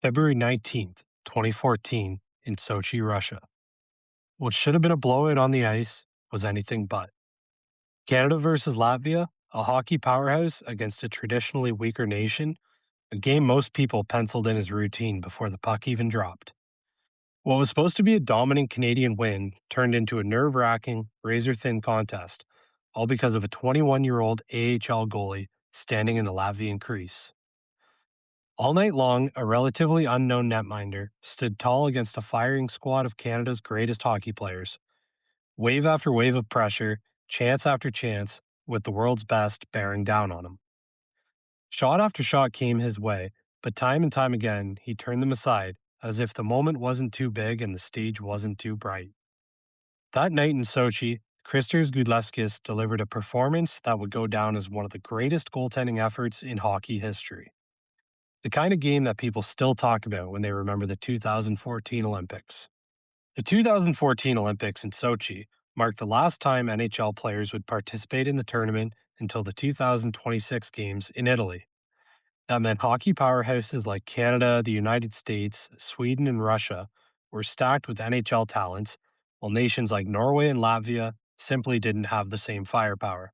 February 19th, 2014, in Sochi, Russia. What should have been a blowout on the ice was anything but. Canada versus Latvia, a hockey powerhouse against a traditionally weaker nation, a game most people penciled in as routine before the puck even dropped. What was supposed to be a dominant Canadian win turned into a nerve-wracking, razor-thin contest, all because of a 21-year-old AHL goalie standing in the Latvian crease. All night long, a relatively unknown netminder stood tall against a firing squad of Canada's greatest hockey players. Wave after wave of pressure, chance after chance, with the world's best bearing down on him. Shot after shot came his way, but time and time again, he turned them aside, as if the moment wasn't too big and the stage wasn't too bright. That night in Sochi, Kristers Gudlevskis delivered a performance that would go down as one of the greatest goaltending efforts in hockey history. The kind of game that people still talk about when they remember the 2014 Olympics. The 2014 Olympics in Sochi marked the last time NHL players would participate in the tournament until the 2026 games in Italy. That meant hockey powerhouses like Canada, the United States, Sweden, and Russia were stacked with NHL talents, while nations like Norway and Latvia simply didn't have the same firepower.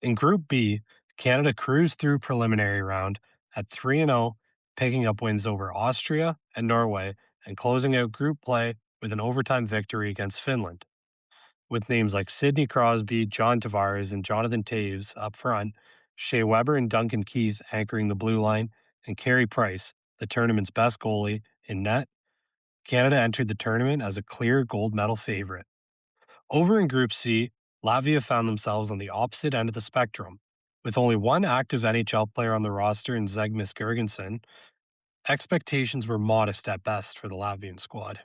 In Group B, Canada cruised through preliminary round at 3-0, picking up wins over Austria and Norway and closing out group play with an overtime victory against Finland. With names like Sidney Crosby, John Tavares, and Jonathan Toews up front, Shea Weber and Duncan Keith anchoring the blue line, and Carey Price, the tournament's best goalie, in net, Canada entered the tournament as a clear gold medal favorite. Over in Group C, Latvia found themselves on the opposite end of the spectrum. With only one active NHL player on the roster in Zegmis Girgensson, expectations were modest at best for the Latvian squad.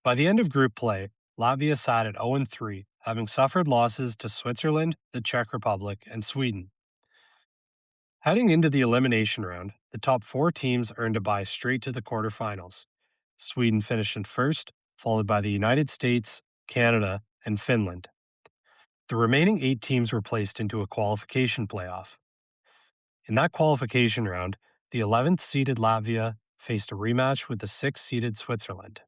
By the end of group play, Latvia sat at 0-3, having suffered losses to Switzerland, the Czech Republic, and Sweden. Heading into the elimination round, the top four teams earned a bye straight to the quarterfinals. Sweden finished in first, followed by the United States, Canada, and Finland. The remaining 8 teams were placed into a qualification playoff. In that qualification round, the 11th seeded Latvia faced a rematch with the 6th seeded Switzerland.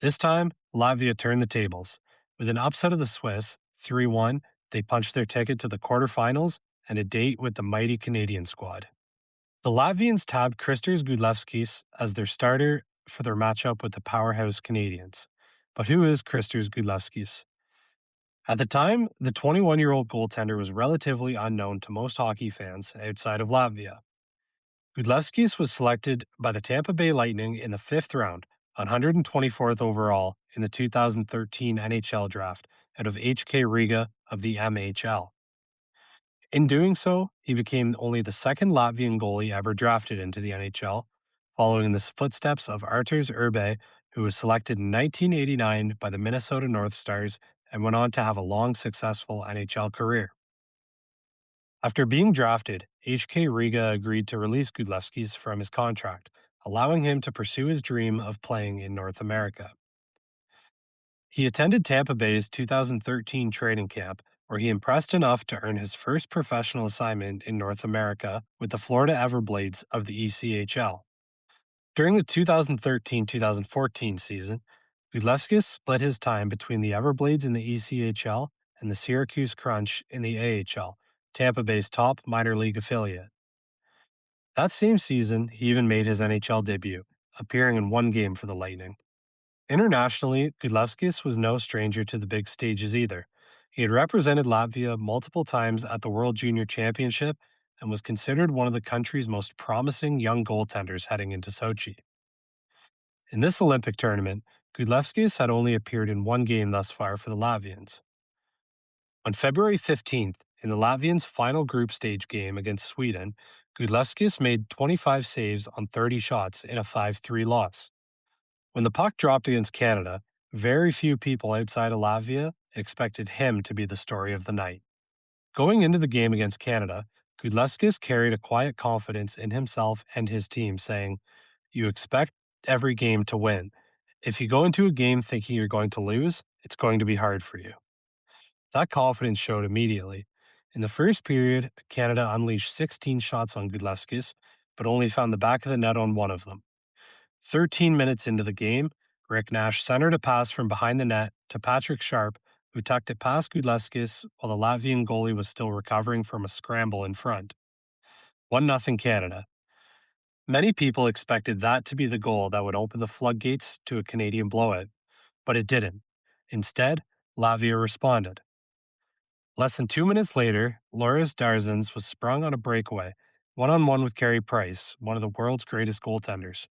This time, Latvia turned the tables. With an upset of the Swiss, 3-1, they punched their ticket to the quarterfinals and a date with the mighty Canadian squad. The Latvians tabbed Kristers Gudlevskis as their starter for their matchup with the powerhouse Canadians. But who is Kristers Gudlevskis? At the time, the 21-year-old goaltender was relatively unknown to most hockey fans outside of Latvia. Gudlevskis was selected by the Tampa Bay Lightning in the 5th round, 124th overall in the 2013 NHL draft out of HK Riga of the MHL. In doing so, he became only the second Latvian goalie ever drafted into the NHL, following in the footsteps of Arturs Urbe, who was selected in 1989 by the Minnesota North Stars and went on to have a long, successful NHL career. After being drafted, HK Riga agreed to release Gudlevskis from his contract, allowing him to pursue his dream of playing in North America. He attended Tampa Bay's 2013 training camp, where he impressed enough to earn his first professional assignment in North America with the Florida Everblades of the ECHL. During the 2013-2014 season, Gudlevskis split his time between the Everblades in the ECHL and the Syracuse Crunch in the AHL, Tampa Bay's top minor league affiliate. That same season, he even made his NHL debut, appearing in one game for the Lightning. Internationally, Gudlevskis was no stranger to the big stages either. He had represented Latvia multiple times at the World Junior Championship and was considered one of the country's most promising young goaltenders heading into Sochi. In this Olympic tournament, Gudlevskis had only appeared in one game thus far for the Latvians. On February 15th, in the Latvians' final group stage game against Sweden, Gudlevskis made 25 saves on 30 shots in a 5-3 loss. When the puck dropped against Canada, very few people outside of Latvia expected him to be the story of the night. Going into the game against Canada, Gudlevskis carried a quiet confidence in himself and his team, saying, "You expect every game to win. If you go into a game thinking you're going to lose, it's going to be hard for you." That confidence showed immediately. In the first period, Canada unleashed 16 shots on Gudlevskis, but only found the back of the net on one of them. 13 minutes into the game, Rick Nash centered a pass from behind the net to Patrick Sharp, who tucked it past Gudlevskis while the Latvian goalie was still recovering from a scramble in front. 1-0 Canada. Many people expected that to be the goal that would open the floodgates to a Canadian blowout, but it didn't. Instead, Latvia responded. Less than 2 minutes later, Loris Darzins was sprung on a breakaway, one-on-one with Carey Price, one of the world's greatest goaltenders.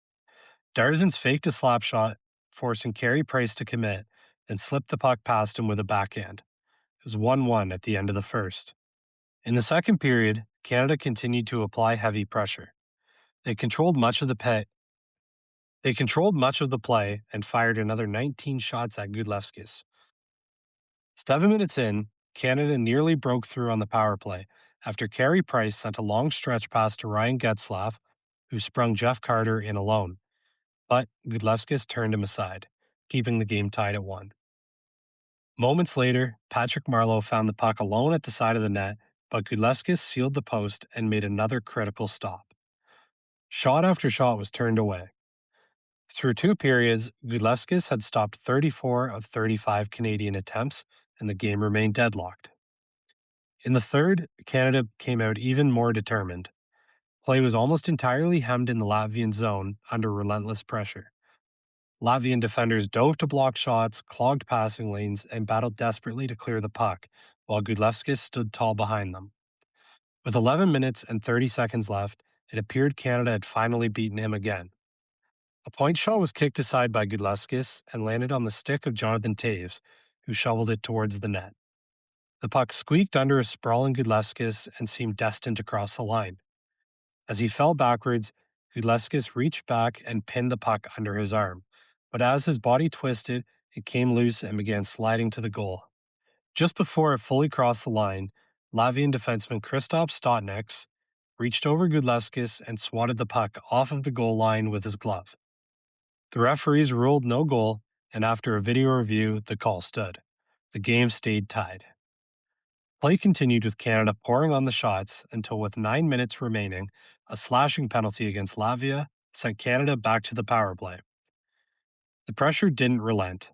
Darzins faked a slap shot, forcing Carey Price to commit, then slipped the puck past him with a backhand. It was 1-1 at the end of the first. In the second period, Canada continued to apply heavy pressure. They controlled much of the play and fired another 19 shots at Gudlevskis. 7 minutes in, Canada nearly broke through on the power play after Carey Price sent a long stretch pass to Ryan Getzlaf, who sprung Jeff Carter in alone. But Gudlevskis turned him aside, keeping the game tied at 1. Moments later, Patrick Marleau found the puck alone at the side of the net, but Gudlevskis sealed the post and made another critical stop. Shot after shot was turned away. Through 2 periods, Gudlevskis had stopped 34 of 35 Canadian attempts, and the game remained deadlocked. In the third, Canada came out even more determined. Play was almost entirely hemmed in the Latvian zone under relentless pressure. Latvian defenders dove to block shots, clogged passing lanes, and battled desperately to clear the puck, while Gudlevskis stood tall behind them. With 11 minutes and 30 seconds left, it appeared Canada had finally beaten him again. A point shot was kicked aside by Gudlevskis and landed on the stick of Jonathan Toews, who shoveled it towards the net. The puck squeaked under a sprawling Gudlevskis and seemed destined to cross the line. As he fell backwards, Gudlevskis reached back and pinned the puck under his arm, but as his body twisted, it came loose and began sliding to the goal. Just before it fully crossed the line, Latvian defenseman Kristers Gudlevskis reached over Gudlevskis and swatted the puck off of the goal line with his glove. The referees ruled no goal, and after a video review, the call stood. The game stayed tied. Play continued with Canada pouring on the shots until, with 9 minutes remaining, a slashing penalty against Latvia sent Canada back to the power play. The pressure didn't relent.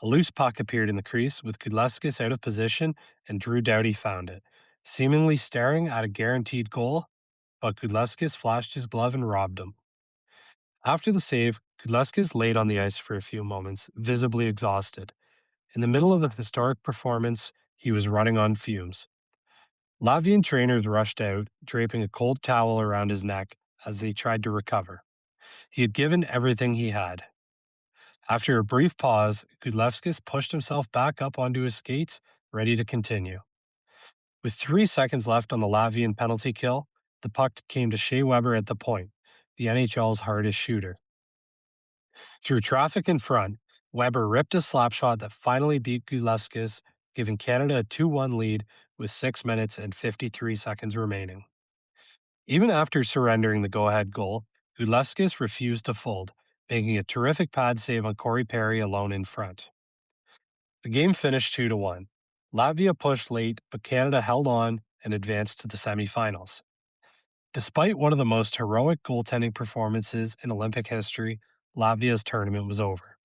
A loose puck appeared in the crease with Gudlevskis out of position, and Drew Doughty found it, seemingly staring at a guaranteed goal, but Gudlevskis flashed his glove and robbed him. After the save, Gudlevskis laid on the ice for a few moments, visibly exhausted. In the middle of the historic performance, he was running on fumes. Latvian trainers rushed out, draping a cold towel around his neck as they tried to recover. He had given everything he had. After a brief pause, Gudlevskis pushed himself back up onto his skates, ready to continue. With 3 seconds left on the Latvian penalty kill, the puck came to Shea Weber at the point, the NHL's hardest shooter. Through traffic in front, Weber ripped a slap shot that finally beat Gudlevskis, giving Canada a 2-1 lead with 6 minutes and 53 seconds remaining. Even after surrendering the go-ahead goal, Gudlevskis refused to fold, making a terrific pad save on Corey Perry alone in front. The game finished 2-1. Latvia pushed late, but Canada held on and advanced to the semifinals. Despite one of the most heroic goaltending performances in Olympic history, Latvia's tournament was over.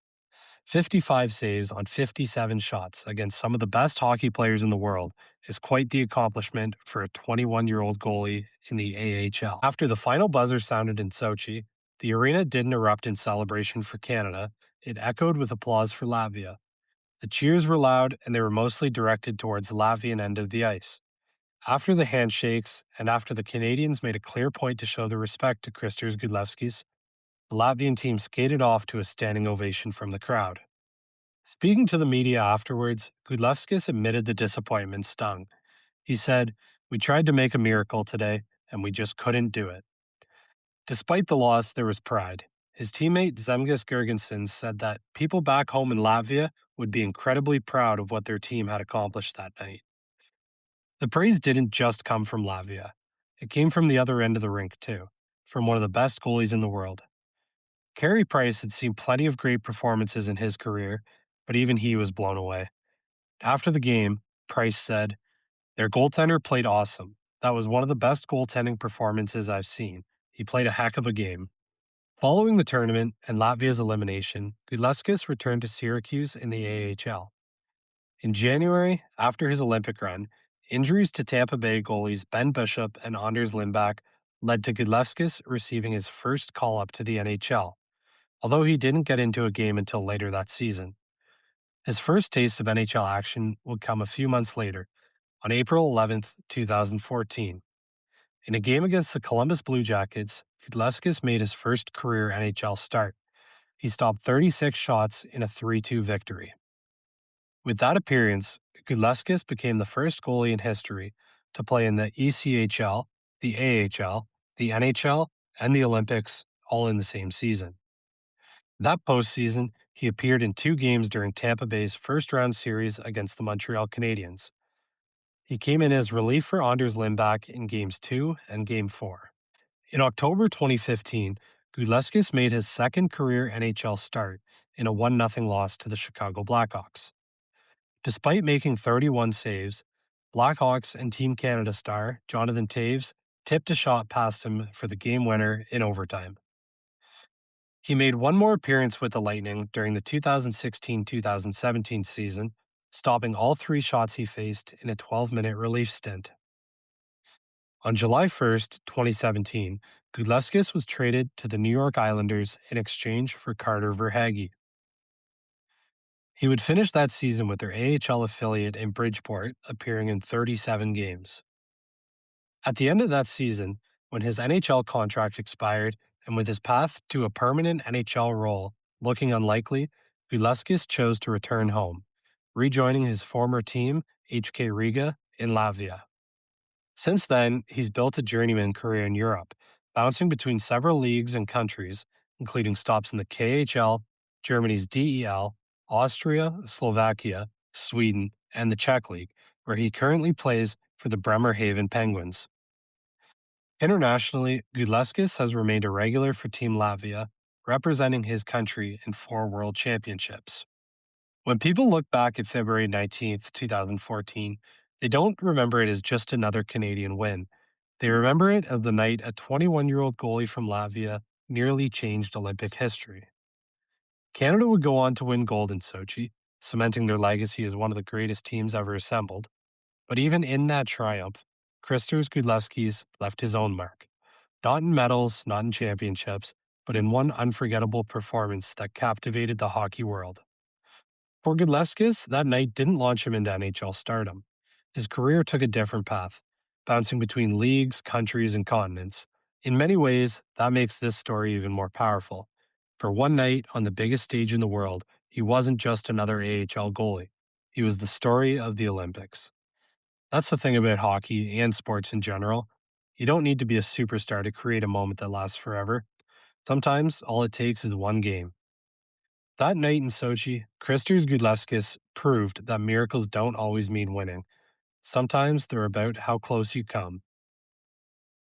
55 saves on 57 shots against some of the best hockey players in the world is quite the accomplishment for a 21-year-old goalie in the AHL. After the final buzzer sounded in Sochi, the arena didn't erupt in celebration for Canada. It echoed with applause for Latvia. The cheers were loud, and they were mostly directed towards the Latvian end of the ice. After the handshakes, and after the Canadians made a clear point to show their respect to Kristers Gudlevskis, the Latvian team skated off to a standing ovation from the crowd. Speaking to the media afterwards, Gudlevskis admitted the disappointment stung. He said, "We tried to make a miracle today, and we just couldn't do it." Despite the loss, there was pride. His teammate Zemgus Girgensons said that people back home in Latvia would be incredibly proud of what their team had accomplished that night. The praise didn't just come from Latvia. It came from the other end of the rink, too, from one of the best goalies in the world. Carey Price had seen plenty of great performances in his career, but even he was blown away. After the game, Price said, "Their goaltender played awesome. That was one of the best goaltending performances I've seen. he played a heck of a game. Following the tournament and Latvia's elimination, Gudlevskis returned to Syracuse in the AHL. In January, after his Olympic run, injuries to Tampa Bay goalies Ben Bishop and Anders Lindback led to Gudlevskis receiving his first call-up to the NHL, although he didn't get into a game until later that season. His first taste of NHL action would come a few months later, on April 11th, 2014. In a game against the Columbus Blue Jackets, Gudlevskis made his first career NHL start. He stopped 36 shots in a 3-2 victory. With that appearance, Gudlevskis became the first goalie in history to play in the ECHL, the AHL, the NHL, and the Olympics all in the same season. That postseason, he appeared in 2 games during Tampa Bay's first-round series against the Montreal Canadiens. He came in as relief for Anders Lindback in Games 2 and Game 4. In October 2015, Gudlevskis made his second career NHL start in a 1-0 loss to the Chicago Blackhawks. Despite making 31 saves, Blackhawks and Team Canada star Jonathan Toews tipped a shot past him for the game winner in overtime. He made one more appearance with the Lightning during the 2016-2017 season, stopping all 3 shots he faced in a 12-minute relief stint. On July 1st, 2017, Gudlevskis was traded to the New York Islanders in exchange for Carter Verhaeghe. He would finish that season with their AHL affiliate in Bridgeport, appearing in 37 games. At the end of that season, when his NHL contract expired and with his path to a permanent NHL role looking unlikely, Gudlevskis chose to return home, rejoining his former team, HK Riga, in Latvia. Since then, he's built a journeyman career in Europe, bouncing between several leagues and countries, including stops in the KHL, Germany's DEL, Austria, Slovakia, Sweden, and the Czech League, where he currently plays for the Bremerhaven Penguins. Internationally, Gudlevskis has remained a regular for Team Latvia, representing his country in 4 World Championships. When people look back at February 19th, 2014, they don't remember it as just another Canadian win. They remember it as the night a 21-year-old goalie from Latvia nearly changed Olympic history. Canada would go on to win gold in Sochi, cementing their legacy as one of the greatest teams ever assembled. But even in that triumph, Kristers Gudlevskis left his own mark. Not in medals, not in championships, but in one unforgettable performance that captivated the hockey world. For Gudlevskis, that night didn't launch him into NHL stardom. His career took a different path, bouncing between leagues, countries, and continents. In many ways, that makes this story even more powerful. For one night on the biggest stage in the world, he wasn't just another AHL goalie. He was the story of the Olympics. That's the thing about hockey and sports in general. You don't need to be a superstar to create a moment that lasts forever. Sometimes all it takes is one game. That night in Sochi, Kristers Gudlevskis proved that miracles don't always mean winning. Sometimes they're about how close you come.